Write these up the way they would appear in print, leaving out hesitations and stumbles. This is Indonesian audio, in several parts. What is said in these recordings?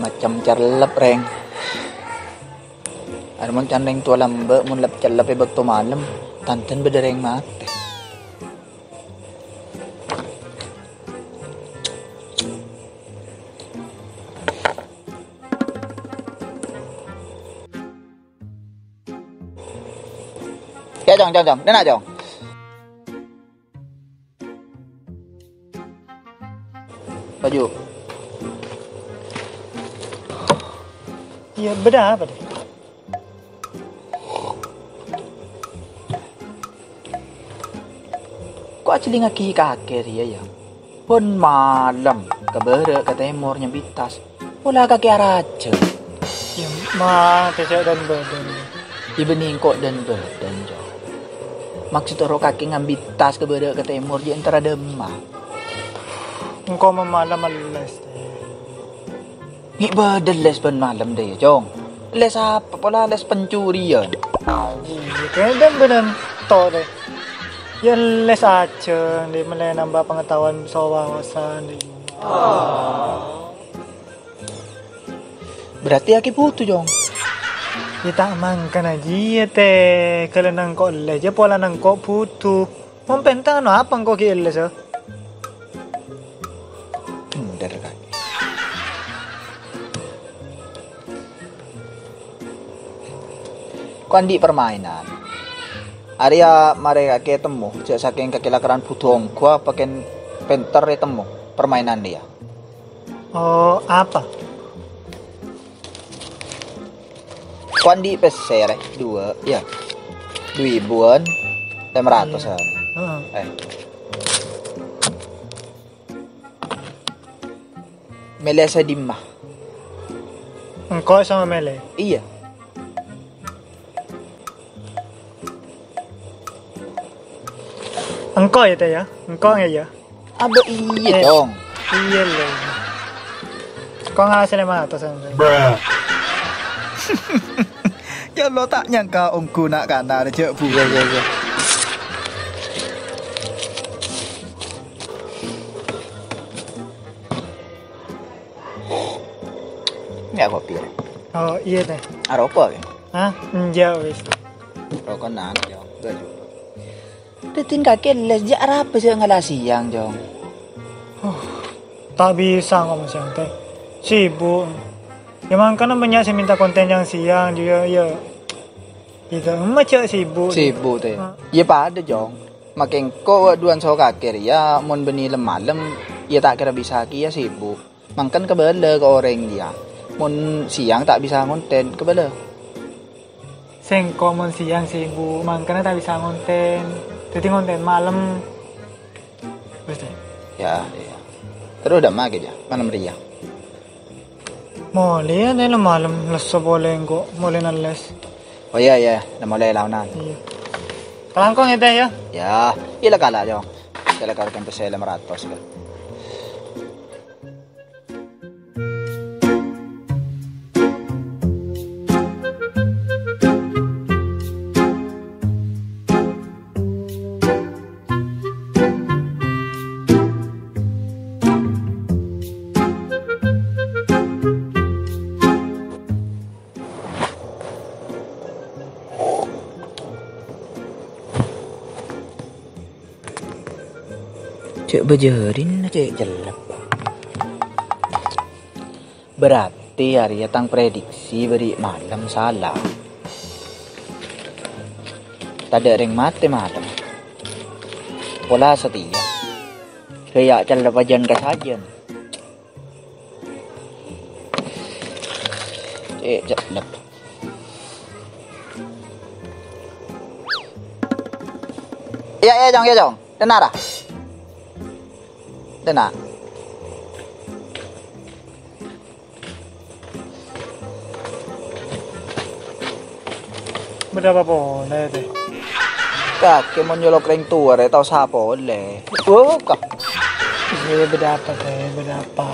macam carlep reng. Ada mon canreng tua lambe mun lep carlep e bakto malam tanten bedereng mate. Ya jong, dena jong. Baju. Iya, beda apa deh? Kok acili ngaki kakek dia ya? Pun malam kebere ke timur nyambitas. Pula kaki araja. Ya, mah tidak dan badan. Ibening kok dan badan jong. Maksud orang kaki ngambitas kebere ke timur di antara demah. Engkau memalam-malas deh. Ngi badan les ben malam deh jong. Les apa pula les pencurian. Iya, kayaknya benar toh deh. Ya les aja, deh mulai nambah pengetahuan soal wawasan deh. Berarti aki putu jong. Kita amankan aja ya teh. Kalau nangkok les, ya pola nangkok putu. Mau pentang no apa engkau kira les? Bener kan. Kuandi permainan. Arya mereka ketemu, cek saking kekilakaran putong gua pakai penter temu permainan dia. Oh, apa? Kuandi pesere 2 ya. 2.000-an 500-an. Mele sa dimah. Engkau sama Mele? Iya. Engkau ya teh ya? Engkau ya? Aba iya dong. Iya lah. Kau ngalasin 500 sama saya. Ya lo tak nyangka ongku nak kana ada cek bu. Ya. Ya kopi. Oh iya teh. Aropa kan? Hah? Jauh wis. Rokok nan jong. Gaju. Tetin kakek les jak apa sih ngalah siang jong. Tak bisa ngomong siang teh. Sibuk. Memang karena banyak saya minta konten yang siang juga ya. Itu macam sibuk. Sibuk teh. Ya pada jong. Makin ko duan so kakek ya mun beni malam ya tak kira bisa ki ya sibuk. Mangkan kebele ke orang dia. Mun siang tak bisa konten kebele. Sengko mun siang sibuk, makanya tak bisa konten. Jadi konten malam. Wes deh. Ya. Terus udah mage aja malam ria. Mulai ada malam leso boleh kok, mulai nales. Oh iya, udah mulai launan. Iya. Kalangkong itu ya? Ya, ila kala jong. Sila kala kan pesela 500 kan. Cek bejerin cek jelek. Berarti hari tang prediksi beri malam salah. Tada ring mate malam. Pola setia. Kayak jelek pajan kasajan. Cek jelek. Ya jong. Dengar ah. Dengar. Berapa boleh deh? Kakek mau nyolok ring tua tau siapa boleh. Kak. Iya berapa deh? Berapa?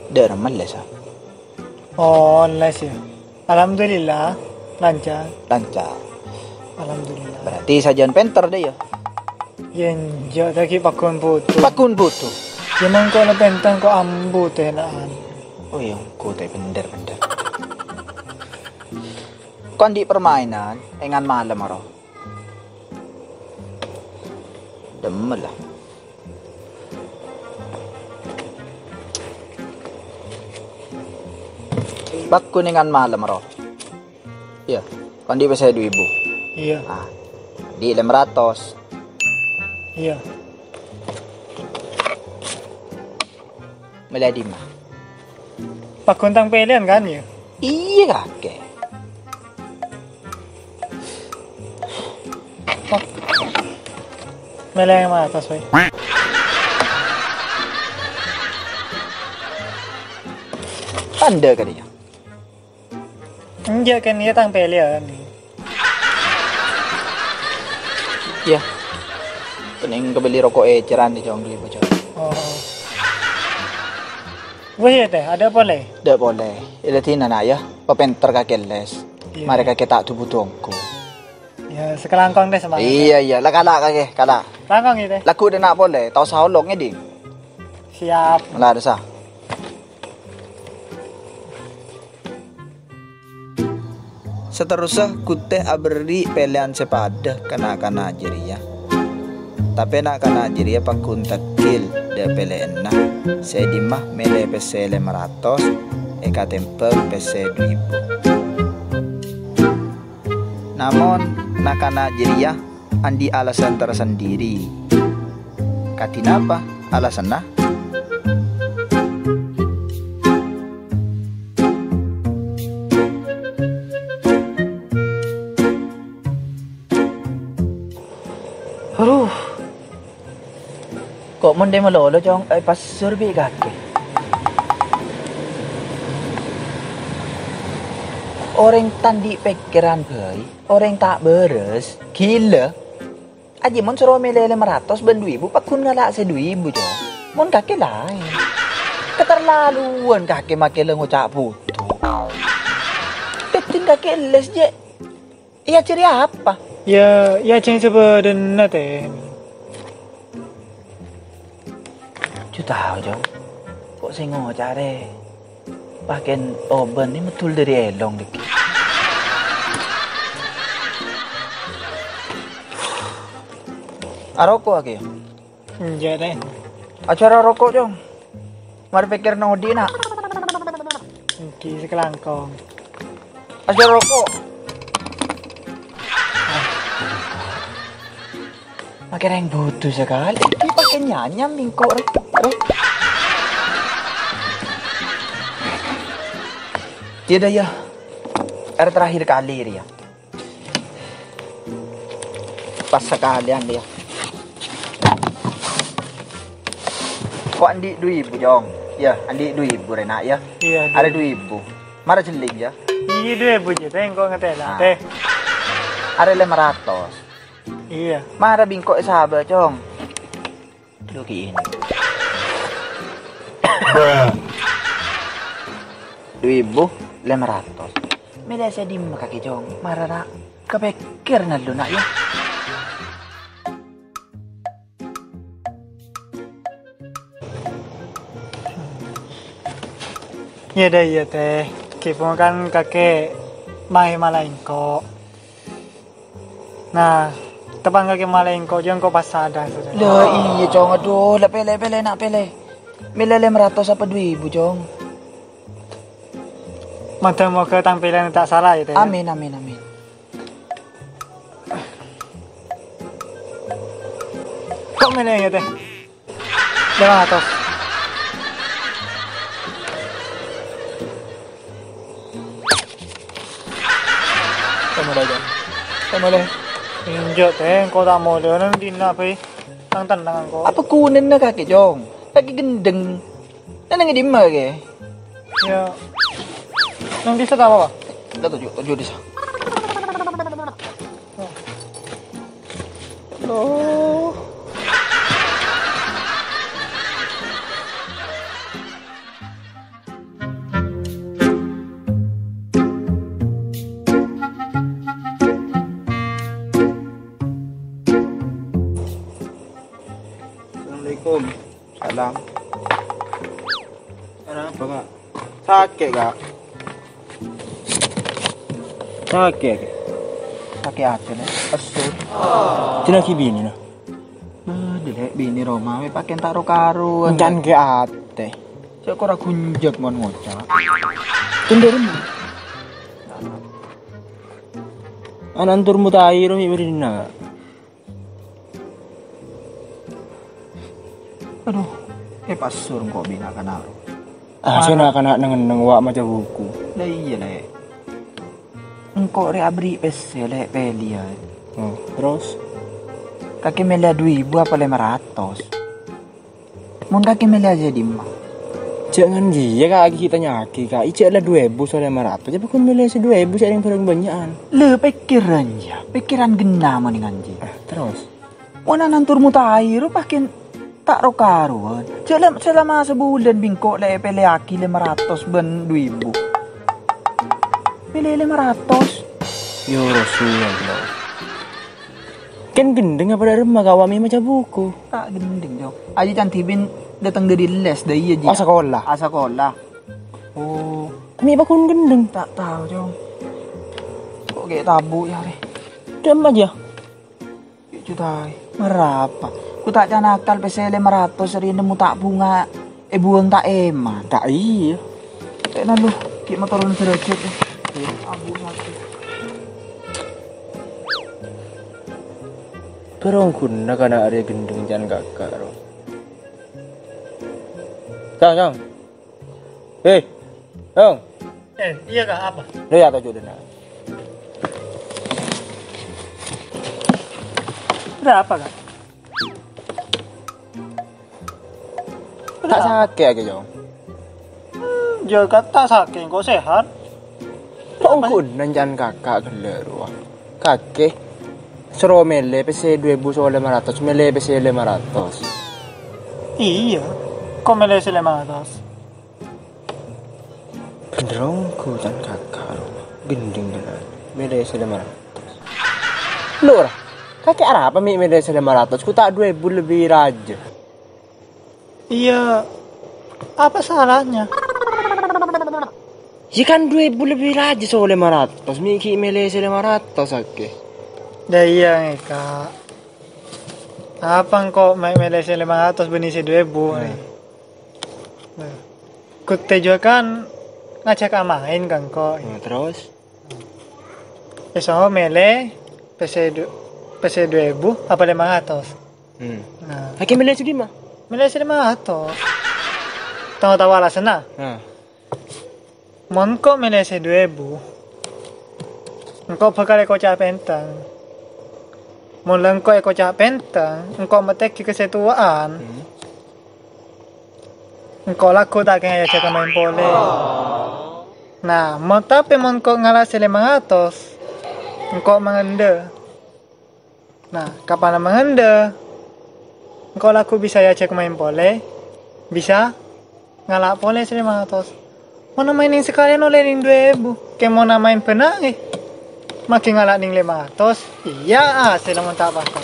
Darah malas ah. Oh, les ya. Alhamdulillah lancar. Alhamdulillah. Berarti sajian penter deh ya. Yang jauh lagi pakun putu. Pakun butuh. Cuman kau na bentang ko ambu teh naan. Oh iya, kutay bener. Kung di permainan, engan malam aro. Demel lah. Bak kuningan malam aro. Iya, kung di bisa 2,000. Iya, Ah, di 500. iya. Meladi mah. Pakuntang pilihan kan ya? Iya kakek. Mela yang atas weh. Tanda ka dia. Enggak kan dia tang pilihan. Ya. Pening kebeli rokok eceran di jong ribu jong. Oh. Weh teh, ada boleh? Dah boleh. Ilatin na ya. Papenter kakek les. Iya. Mari kakek tak tubuh tongko. Ya, sekelangkong deh semangat. Iya. Lah kala kakek, kala. Langkong itu. Laku dah nak boleh. Tahu saholongnya di. Siap. Malah ada sah. Seterusnya kute aberi pelian sepada kana jeria. Tapi nak kana jeria pakun takil de pelen na. Saya dimah mele pese 500 eka tempe pese 2,000. Namun nak kana jeria andi alasan tersendiri. Katinapa alasan nah? Aduh. Kok monde malolo jong ay pas surbi kake. Orang tandi pikiran bay, orang tak beres, gila. Aji mon suruh melele 500 ben 2,000 pakun ngalak se 2,000 jong. Mon kake lain. Keterlaluan kake make ngucap putu. Petin kake les je. Iya ciri apa? Ya, ya ceng sebenarnya teh. Cu tahu jong. Kok saya ngocak deh. Pakai oven ini betul dari elong dek. Rokok lagi ya? Enggak deh. Acara rokok jong. Mari pikir nang di nak. Ki sekelangkong. Acara rokok. Makin yang butuh sekali. Ini pakai nyanyam mingkok rek. Tidak ya. Air terakhir kali dia. Pas sekalian dia. Kok andi 2,000 jong? Ya, andi 2,000 rena ya. Iya. Ada 2,000. Mara celing ya. Iya 2,000 teh, kok ngetela teh. Ada 500. Iya. Mara bingkok sahabat jong. Duki ini. 2,500. Mila saya di kaki jong. Mara nak kepikir na lu nak ya. Iya deh iya teh. Kipung kan kakek mai malaingko. Nah, tepang kakek malaingko jong kok pas sadar sudah. Lah iya jong, aduh, lah pele nak pele. Mila 500 apa 2,000 jong. Mantap mau ke tampilan tak salah ya teh. Amin. Kok mana ya teh? 500. Kamu dah. Injak teh, kau tak mau dia nang dina pe. Tang tandangan kau. Apa kunen na kaki jong? Lagi gendeng. Nang di mana ke? Ya. Nang desa tak apa? Dah tujuh desa. Loh. Assalamualaikum. Salam. Kenapa kak? Sakit kak? Sakit kak? Sakit aja nih. Pesut. Cina bini nah. Delek bini Roma we pakai taruh karuan. Jangan ke ate. Cek ora gunjek mon ngocak. Tundurin. Anantur mutairo mi berina. Aduh, pas sur kok bina kanal. Sana kana nang wa maca buku. Lah iya le. Engkau re abri pes le pelia. Oh, terus Kaki meli 2.000 apa 500. Mun kaki meli aja di mah. jangan dia kak kita nyaki kak. Ice lah 2.000 soalnya 500. Tapi kun milih 2.000 saya yang paling banyakan. Le pikiran gena mau ning anji. Terus Mun nantur mutair pakai tak ro karuan. Selama sebulan bingkok le pele aki 500 ben 2.000. Pilih 500. yo Rasulullah. Kan gendeng apa ada rumah kawami maca buku. Tak gending jauh. Aji cantibin datang dari les dari aja. Sekolah. Sekolah. Oh, Kami apa kun gendeng? tak tahu jauh. Kok kayak tabu ya re. Diam aja. Juta. Merapa? Ku tak canakal pesele 500 seri nemu tak bunga. Buang tak eman. Tak iya. Kena lu, ki motorun derajat deh. Abu satu. Perong kun nak ada area gendeng jangan kakak ro. Jang. Hei. Jang. Iya kak, apa? Lihat aja deh. Berapa kak? Tak sakit aja jong. Jaga tak sakit, kok sehat? Perong kun jangan kakak gelar wah. Kakek. Sero mele pese 2.000 soalnya 500 mele pese 500. Iya. Kok milih 500? Benerong ku dan kakak gending dengan mele 500. Lur, kakek arah apa mi mele 500? Ku tak 2.000 lebih raja. Iya. Apa salahnya? Ya kan 2.000 lebih raja soalnya 500. Mi ki mele 500 sakit. Dah iya nih kak. Apa kok milih 500 benih 2.000 nih? Kute juga kan ngajak main kan kok. Terus? Besok milih PC 2.000 apa 500? Nah, Kakek mele segi mah? milih 500. Tahu-tahu alasan nah? Mon kok milih 2.000? Engkau bakal kocak pentang. Mula engkau kocak pentang, engkau meteki kesetuaan. Engkau laku tak kaya cakap main pole. Nah, mau tapi mau engkau ngalah 500, engkau mengenda. Nah, kapan mengenda? Engkau laku bisa ya cek main pole, bisa ngalah pole 500. Mau mainin sekalian oleh 2.000, kayak mau namain pernah makin ngalah ning 500. Iya, sila mo tak pasal.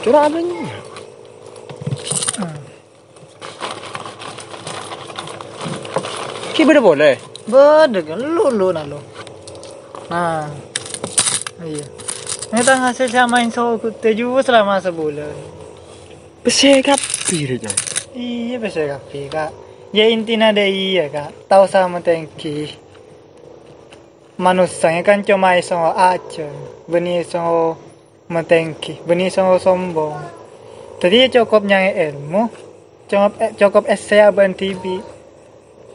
Curah abangnya. Ki beda boleh. Beda kan lu na lu. Nah. Iya. Kita hasil samain so teju selama sebulan. Besekap pirnya. Iya bisa kapi kak. Ya intinya ada iya kak. Tahu sama tengki. Manusia kan cuma isong aja. Benih isong matengki. Benih isong sombong. Tadi cukup nyai ilmu. Cukup essay aban TV.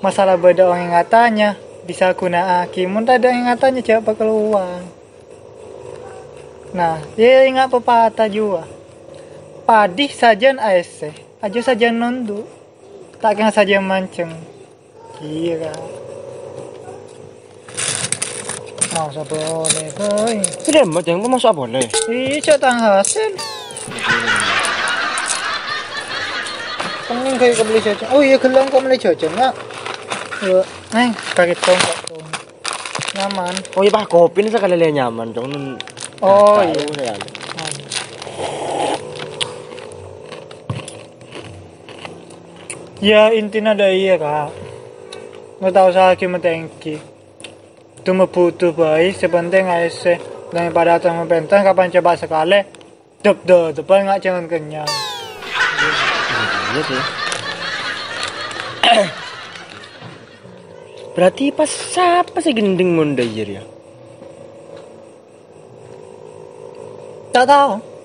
Masalah beda orang yang katanya. Bisa guna aki. Muntah ada yang katanya coba keluar. Nah, dia ingat pepatah juga. Padih sajan ASC. Aja saja nondu, takkan saja mancing. Kira. Masa boleh, boy. Tidak macam tu masa boleh. Iya, tang hasil. Pengen kayak kebeli jajan. Oh iya, gelang kok beli jajan nggak? Yuk, kaget dong, nyaman. Oh iya pak kopi ni sekali nyaman dong. Oh iya. Ya intinya ada iya kak. Nggak tahu saya cuma tengki. Itu butuh baik sepenting ASC daripada atas mentang kapan coba sekali. Depan nggak jangan kenyang. Iya sih. Berarti pas siapa sih gending mondayir ya? Tak tahu.